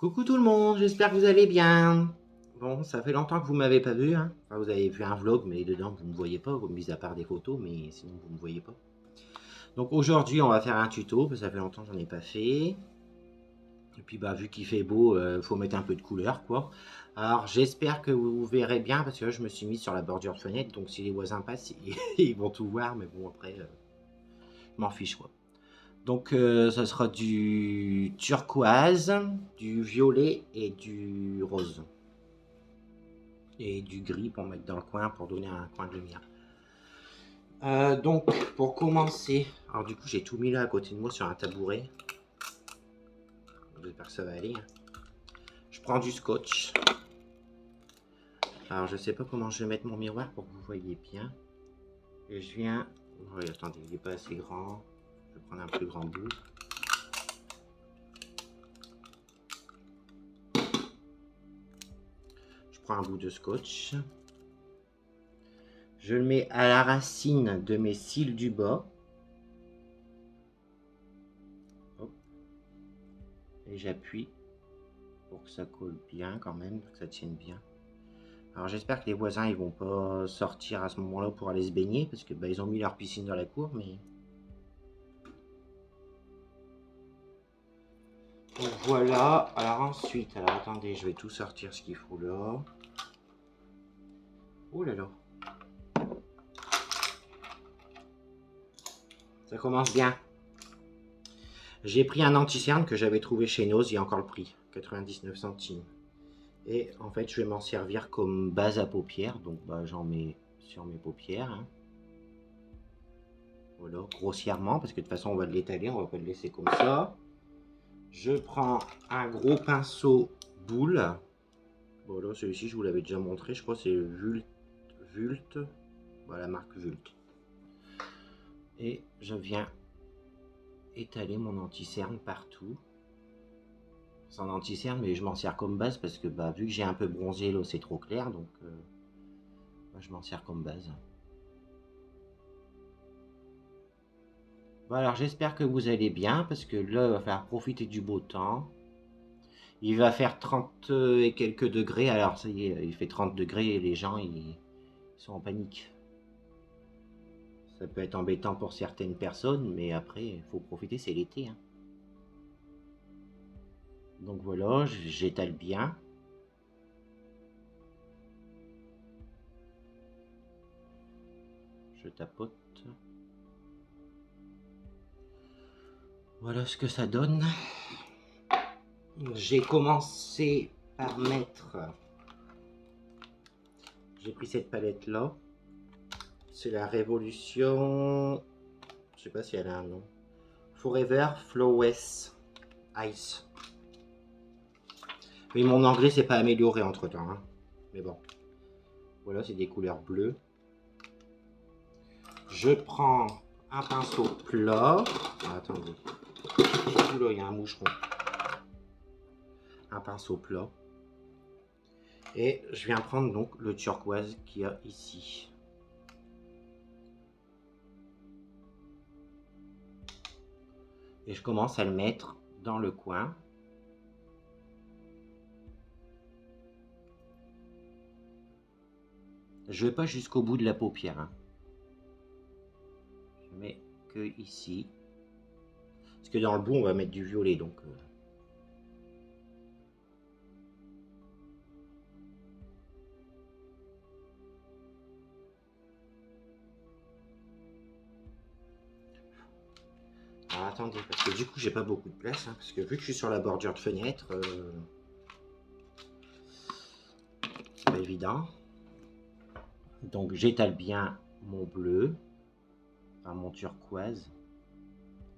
Coucou tout le monde, j'espère que vous allez bien. Bon, ça fait longtemps que vous m'avez pas vu, hein. Enfin, vous avez vu un vlog, mais dedans vous me voyez pas, mis à part des photos, mais sinon vous me voyez pas. Donc aujourd'hui on va faire un tuto, parce que ça fait longtemps que j'en ai pas fait. Et puis bah vu qu'il fait beau, faut mettre un peu de couleur quoi. Alors j'espère que vous verrez bien, parce que là je me suis mis sur la bordure de fenêtre, donc si les voisins passent, ils vont tout voir, mais bon après, je m'en fiche quoi. Donc ça sera du turquoise, du violet et du rose. Et du gris pour mettre dans le coin pour donner un coin de lumière. Donc pour commencer, alors du coup j'ai tout mis là à côté de moi sur un tabouret. J'espère que ça va aller. Je prends du scotch. Alors je sais pas comment je vais mettre mon miroir pour que vous voyez bien. Et je viens... Oui, attendez, il n'est pas assez grand. Je vais prendre un plus grand bout. Je prends un bout de scotch. Je le mets à la racine de mes cils du bas. Hop. Et j'appuie pour que ça colle bien quand même, que ça tienne bien. Alors j'espère que les voisins ils vont pas sortir à ce moment-là pour aller se baigner, parce que bah, ils ont mis leur piscine dans la cour, mais... Donc voilà, alors ensuite, alors attendez, je vais tout sortir ce qu'il faut là. Oh là là. Ça commence bien. J'ai pris un anti-cerne que j'avais trouvé chez Noz, il y a encore le prix, 99 centimes. Et en fait, je vais m'en servir comme base à paupières, donc bah, j'en mets sur mes paupières. Hein. Voilà, grossièrement, parce que de toute façon, on va l'étaler, on va pas le laisser comme ça. Je prends un gros pinceau boule. Voilà, celui-ci, je vous l'avais déjà montré, je crois que c'est Vult. Voilà, la marque Vult. Et je viens étaler mon anti-cerne partout. C'est un anti-cerne, mais je m'en sers comme base parce que bah, vu que j'ai un peu bronzé, là, c'est trop clair, donc bah, je m'en sers comme base. Bon, alors j'espère que vous allez bien, parce que là, il va falloir profiter du beau temps. Il va faire 30 et quelques degrés, alors ça y est, il fait 30 degrés et les gens, ils sont en panique. Ça peut être embêtant pour certaines personnes, mais après, il faut profiter, c'est l'été. Hein. Donc voilà, j'étale bien. Je tapote. Voilà ce que ça donne. J'ai commencé par mettre... J'ai pris cette palette là. C'est la Révolution... Je sais pas si elle a un nom. Forever Flawless Ice. Oui, mon anglais s'est pas amélioré entre temps. Hein. Mais bon. Voilà, c'est des couleurs bleues. Je prends un pinceau plat. Ah, attendez. Là, il y a un moucheron. Un pinceau plat. Et je viens prendre donc le turquoise qu'il y a ici. Et je commence à le mettre dans le coin. Je ne vais pas jusqu'au bout de la paupière. Hein. Je mets que ici. Parce que dans le bout, on va mettre du violet. Donc, Alors, attendez, parce que du coup, j'ai pas beaucoup de place. Hein, parce que vu que je suis sur la bordure de fenêtre, c'est pas évident. Donc, j'étale bien mon bleu. Enfin, mon turquoise.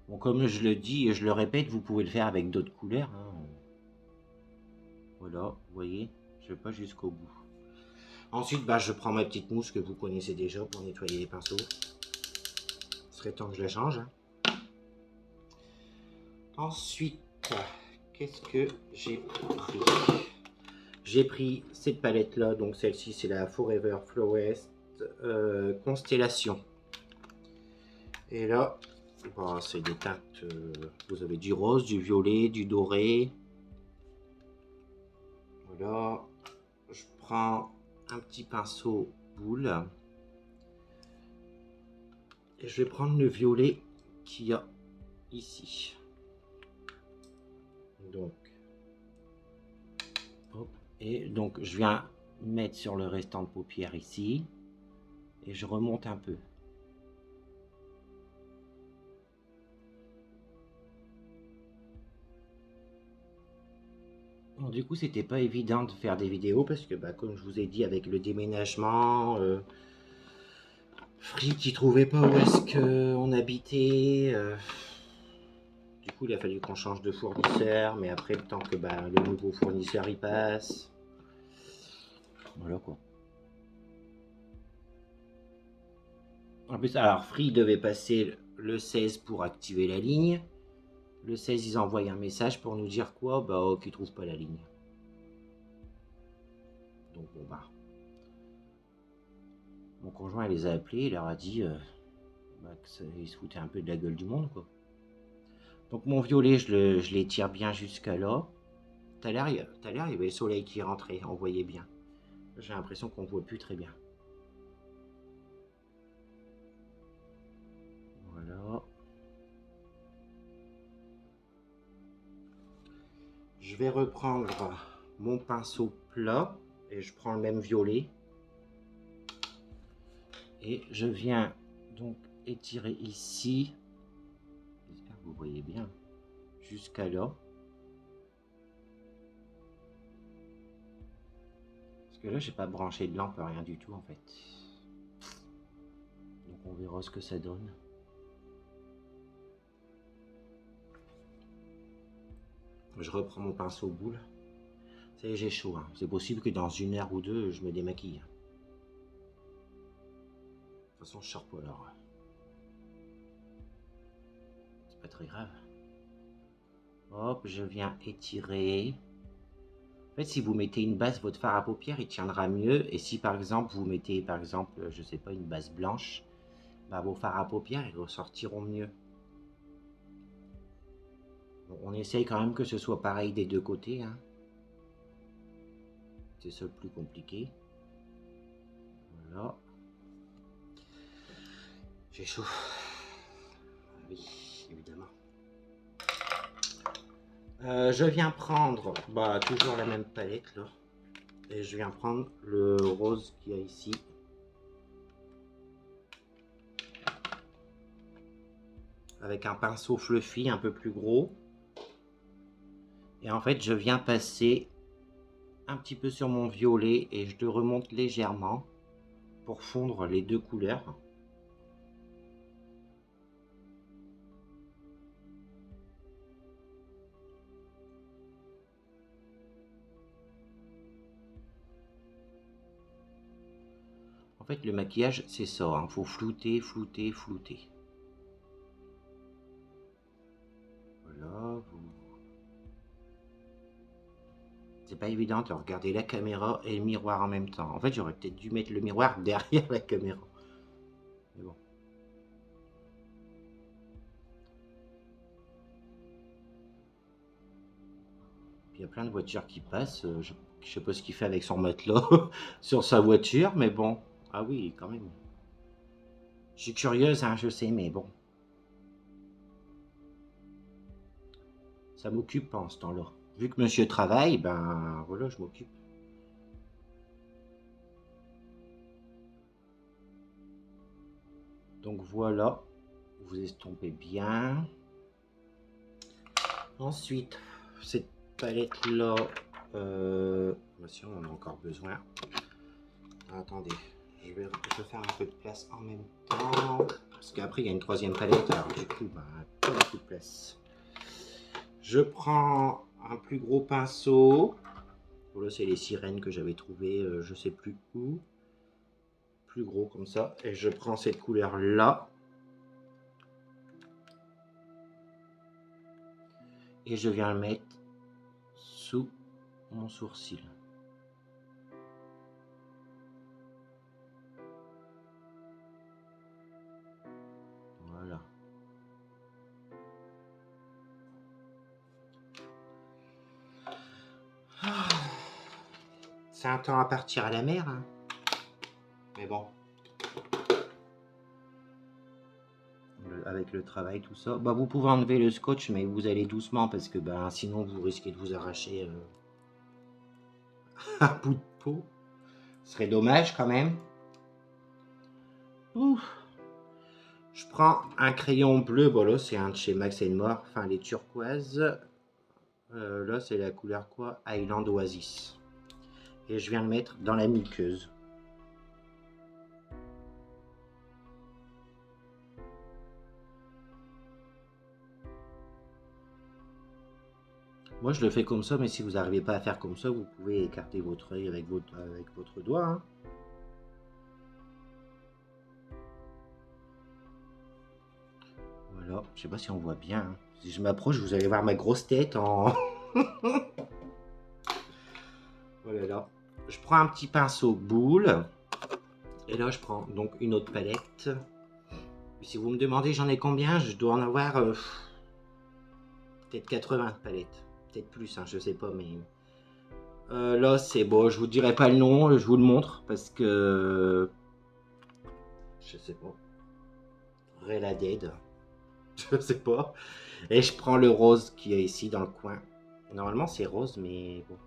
Bon, comme je le dis et je le répète, vous pouvez le faire avec d'autres couleurs. Hein. Voilà, vous voyez, je vais pas jusqu'au bout. Ensuite, bah, je prends ma petite mousse que vous connaissez déjà pour nettoyer les pinceaux. Ce serait temps que je la change. Hein. Ensuite, qu'est-ce que j'ai pris? J'ai pris cette palette-là, donc celle-ci, c'est la Forever Flawless Constellation. Et là, bah, c'est des teintes, vous avez du rose, du violet, du doré. Voilà. Je prends un petit pinceau boule. Et je vais prendre le violet qu'il y a ici. Donc, hop, et donc je viens mettre sur le restant de paupière ici. Et je remonte un peu. Bon, du coup, c'était pas évident de faire des vidéos parce que, bah, comme je vous ai dit, avec le déménagement, Free qui trouvait pas où est-ce qu'on habitait. Du coup, il a fallu qu'on change de fournisseur, mais après, le temps que bah, le nouveau fournisseur y passe. Voilà quoi. En plus, alors Free devait passer le 16 pour activer la ligne. Le 16, ils envoient un message pour nous dire quoi? Bah, oh, qu'ils trouvent pas la ligne. Donc bon bah. Mon conjoint il les a appelés, il leur a dit bah, qu'il se foutait un peu de la gueule du monde quoi. Donc mon violet, je l'étire bien jusqu'à là. Tout à l'heure, il y avait le soleil qui rentrait, on voyait bien. J'ai l'impression qu'on voit plus très bien. Voilà. Je vais reprendre mon pinceau plat et je prends le même violet. Et je viens donc étirer ici. J'espère que vous voyez bien. Jusqu'à là. Parce que là, j'ai pas branché de lampe, rien du tout en fait. Donc on verra ce que ça donne. Je reprends mon pinceau boule. Ça y est, j'ai chaud. Hein. C'est possible que dans 1 heure ou 2, je me démaquille. De toute façon, je sors pas alors. C'est pas très grave. Hop, je viens étirer. En fait, si vous mettez une base, votre fard à paupières, il tiendra mieux. Et si par exemple, vous mettez, par exemple, je sais pas, une base blanche, bah, vos fards à paupières, ils ressortiront mieux. Bon, on essaye quand même que ce soit pareil des deux côtés. Hein. C'est ça le plus compliqué. Voilà. J'ai chaud. Oui, évidemment. Je viens prendre bah, toujours la même palette là. Et je viens prendre le rose qu'il y a ici. Avec un pinceau fluffy un peu plus gros. Et en fait, je viens passer un petit peu sur mon violet et je le remonte légèrement pour fondre les deux couleurs. En fait, le maquillage, c'est ça. Hein. Faut flouter, flouter, flouter. Voilà. C'est pas évident de regarder la caméra et le miroir en même temps. En fait, j'aurais peut-être dû mettre le miroir derrière la caméra. Mais bon. Il y a plein de voitures qui passent. Je sais pas ce qu'il fait avec son matelas sur sa voiture, mais bon. Ah oui, quand même. Je suis curieuse, hein, je sais, mais bon. Ça m'occupe en ce temps-là. Vu que monsieur travaille, ben voilà, je m'occupe. Donc voilà, vous estompez bien. Ensuite, cette palette-là, si on en a encore besoin. Attendez, je vais faire un peu de place en même temps. Parce qu'après, il y a une troisième palette, alors du coup, ben, pas beaucoup de place. Je prends un plus gros pinceau. Bon, là, c'est les sirènes que j'avais trouvées, je sais plus où. Plus gros comme ça. Et je prends cette couleur-là. Et je viens le mettre sous mon sourcil. Voilà. C'est un temps à partir à la mer, hein. Mais bon. Avec le travail, tout ça. Bah, vous pouvez enlever le scotch, mais vous allez doucement parce que bah, sinon vous risquez de vous arracher un bout de peau. Ce serait dommage quand même. Ouf. Je prends un crayon bleu. Bon, là, c'est un de chez Max More. Enfin, les turquoises. Là, c'est la couleur quoi? Highland Oasis. Et je viens le mettre dans la muqueuse. Moi, je le fais comme ça, mais si vous n'arrivez pas à faire comme ça, vous pouvez écarter votre œil avec votre doigt. Hein. Voilà, je sais pas si on voit bien. Hein. Si je m'approche, vous allez voir ma grosse tête en... Voilà, là. Je prends un petit pinceau boule. Et là, je prends donc une autre palette. Si vous me demandez j'en ai combien, je dois en avoir peut-être 80 palettes. Peut-être plus, hein, je sais pas, mais... là, c'est bon, je vous dirai pas le nom, je vous le montre, parce que... Je sais pas. Rella Dead. Je sais pas. Et je prends le rose qui est ici dans le coin. Normalement, c'est rose, mais bon.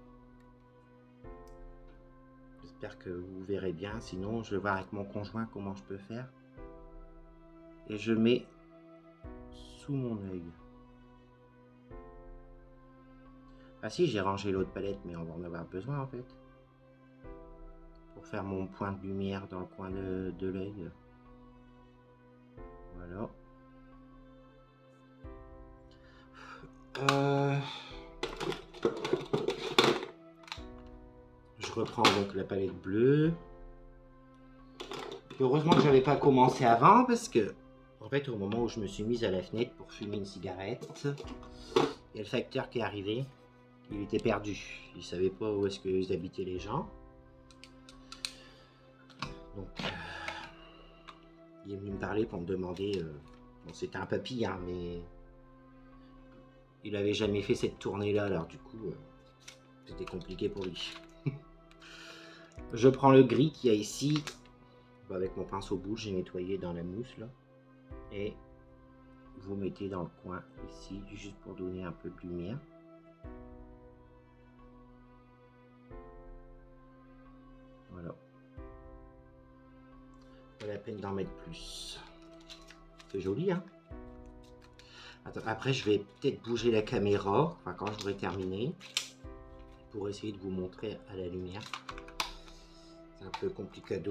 J'espère que vous verrez bien. Sinon, je vais voir avec mon conjoint comment je peux faire. Et je mets sous mon œil. Ah si, j'ai rangé l'autre palette, mais on va en avoir besoin en fait. Pour faire mon point de lumière dans le coin de l'œil. Voilà. Je reprends donc la palette bleue. Heureusement que j'avais pas commencé avant parce que, en fait, au moment où je me suis mise à la fenêtre pour fumer une cigarette, il y a le facteur qui est arrivé. Il était perdu. Il savait pas où est-ce qu'ils habitaient les gens. Donc, il est venu me parler pour me demander. Bon, c'était un papy, hein, mais il avait jamais fait cette tournée-là, alors du coup, c'était compliqué pour lui. Je prends le gris qu'il y a ici. Avec mon pinceau boule, j'ai nettoyé dans la mousse là. Et vous mettez dans le coin ici, juste pour donner un peu de lumière. Voilà. Pas la peine d'en mettre plus. C'est joli, hein? Attends, après, je vais peut-être bouger la caméra, enfin quand j'aurai terminé, pour essayer de vous montrer à la lumière. C'est un peu complicado.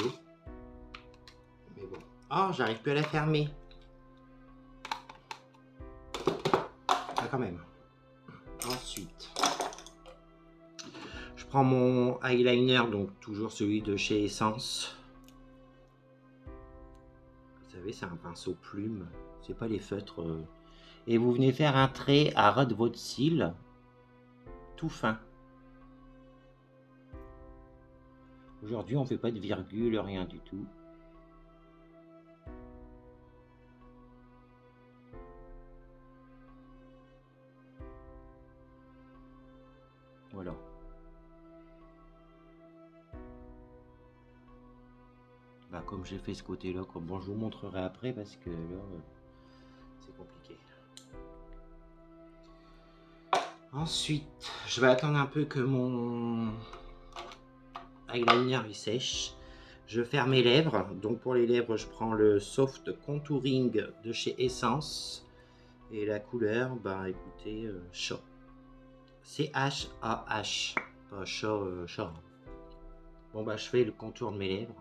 Mais bon. Oh, j'arrive plus à la fermer. Ah, quand même. Ensuite, je prends mon eyeliner, donc toujours celui de chez Essence. Vous savez, c'est un pinceau plume. C'est pas les feutres. Et vous venez faire un trait à ras de votre cils, tout fin. Aujourd'hui, on fait pas de virgule, rien du tout. Voilà. Bah, comme j'ai fait ce côté-là, bon, je vous montrerai après parce que là, c'est compliqué. Ensuite, je vais attendre un peu que mon eyeliner il sèche. Je ferme mes lèvres. Donc pour les lèvres, je prends le Soft Contouring de chez Essence. Et la couleur, bah écoutez, chat. C-H-A-H. Pas chat, chat. Bon bah je fais le contour de mes lèvres.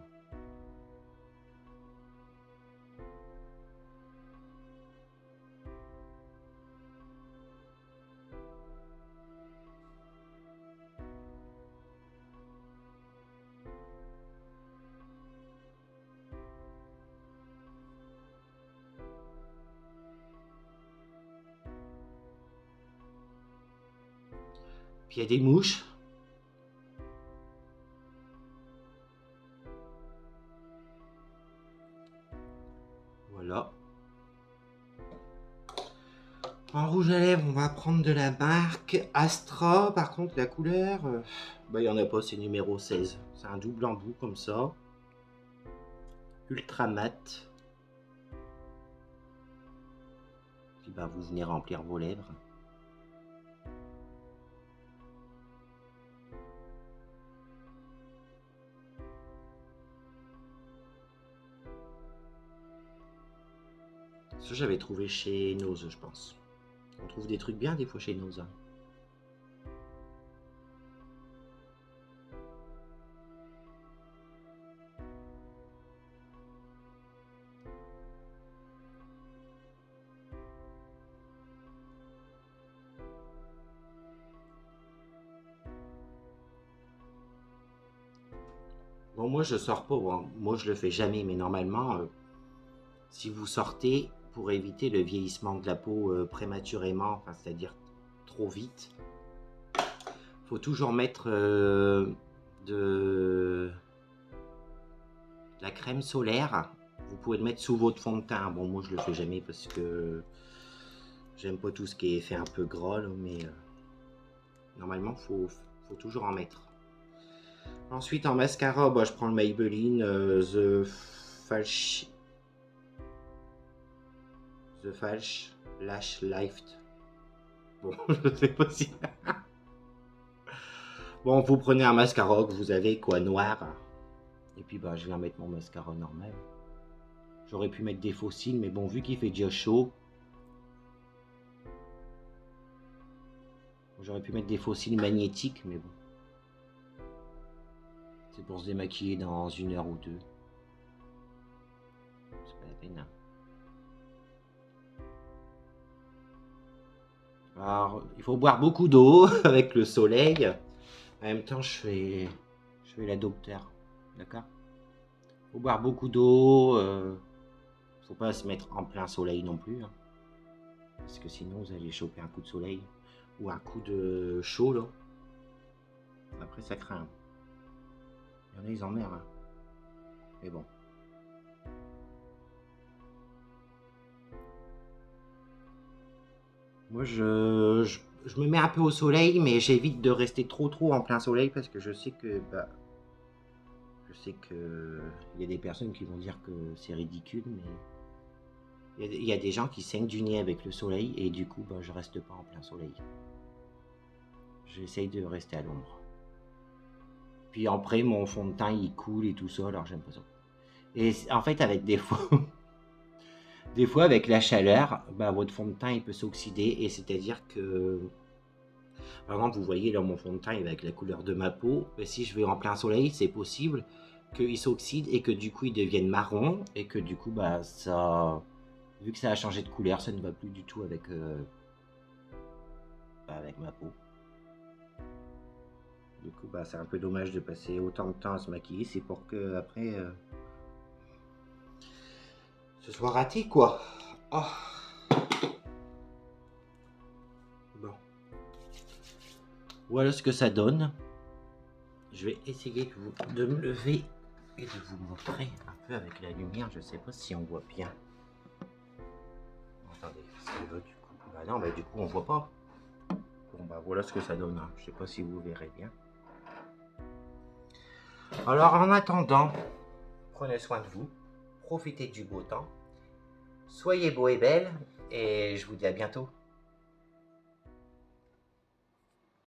Puis il y a des mouches. Voilà. En rouge rouge à lèvres, on va prendre de la marque Astra. Par contre, la couleur, bah, il n'y en a pas, c'est numéro 16. C'est un double embout comme ça. Ultra mat. Puis bah, vous venez remplir vos lèvres. Ça, j'avais trouvé chez Nose, je pense. On trouve des trucs bien des fois chez Nose. Hein. Bon, moi, je sors pas. Bon, moi, je le fais jamais, mais normalement, si vous sortez, pour éviter le vieillissement de la peau prématurément, enfin, c'est-à-dire trop vite, faut toujours mettre de la crème solaire. Vous pouvez le mettre sous votre fond de teint. Bon, moi, je le fais jamais parce que j'aime pas tout ce qui est effet un peu gras, là, mais normalement, faut toujours en mettre. Ensuite, en mascara, bah, je prends le Maybelline The Falch Lash Lift. Bon, je sais pas si... Bon, vous prenez un mascara que vous avez, quoi, noir. Et puis, bah, je viens mettre mon mascara normal. J'aurais pu mettre des faux cils, mais bon, vu qu'il fait déjà chaud, j'aurais pu mettre des faux cils magnétiques, mais bon. C'est pour se démaquiller dans 1 heure ou 2. C'est pas la peine. Hein. Alors, il faut boire beaucoup d'eau avec le soleil. En même temps, je fais la docteur. D'accord? Il faut boire beaucoup d'eau. Faut pas se mettre en plein soleil non plus. Hein, parce que sinon, vous allez choper un coup de soleil. Ou un coup de chaud, là. Après, ça craint. Il y en a, ils en merdent. Hein. Mais bon. Moi, je me mets un peu au soleil, mais j'évite de rester trop en plein soleil parce que je sais que il y a des personnes qui vont dire que c'est ridicule, mais il y a des gens qui saignent du nez avec le soleil et du coup, bah, je reste pas en plein soleil. J'essaye de rester à l'ombre. Puis après, mon fond de teint il coule et tout ça, alors j'aime pas ça. Et en fait, avec des fois, avec la chaleur, bah, votre fond de teint il peut s'oxyder et c'est-à-dire que, par exemple, vous voyez là mon fond de teint avec la couleur de ma peau, si je vais en plein soleil, c'est possible qu'il s'oxyde et que du coup il devienne marron et que du coup, bah, ça, vu que ça a changé de couleur, ça ne va plus du tout avec ma peau. Du coup, bah, c'est un peu dommage de passer autant de temps à se maquiller, c'est pour que après ce soit raté, quoi. Oh. Bon. Voilà ce que ça donne. Je vais essayer de me lever et de vous montrer un peu avec la lumière. Je sais pas si on voit bien. Attendez, qu'est-ce qu'il veut du coup? Bah non, mais du coup on voit pas. Bon bah voilà ce que ça donne. Je sais pas si vous verrez bien. Alors en attendant, prenez soin de vous, profitez du beau temps, soyez beaux et belles, et je vous dis à bientôt.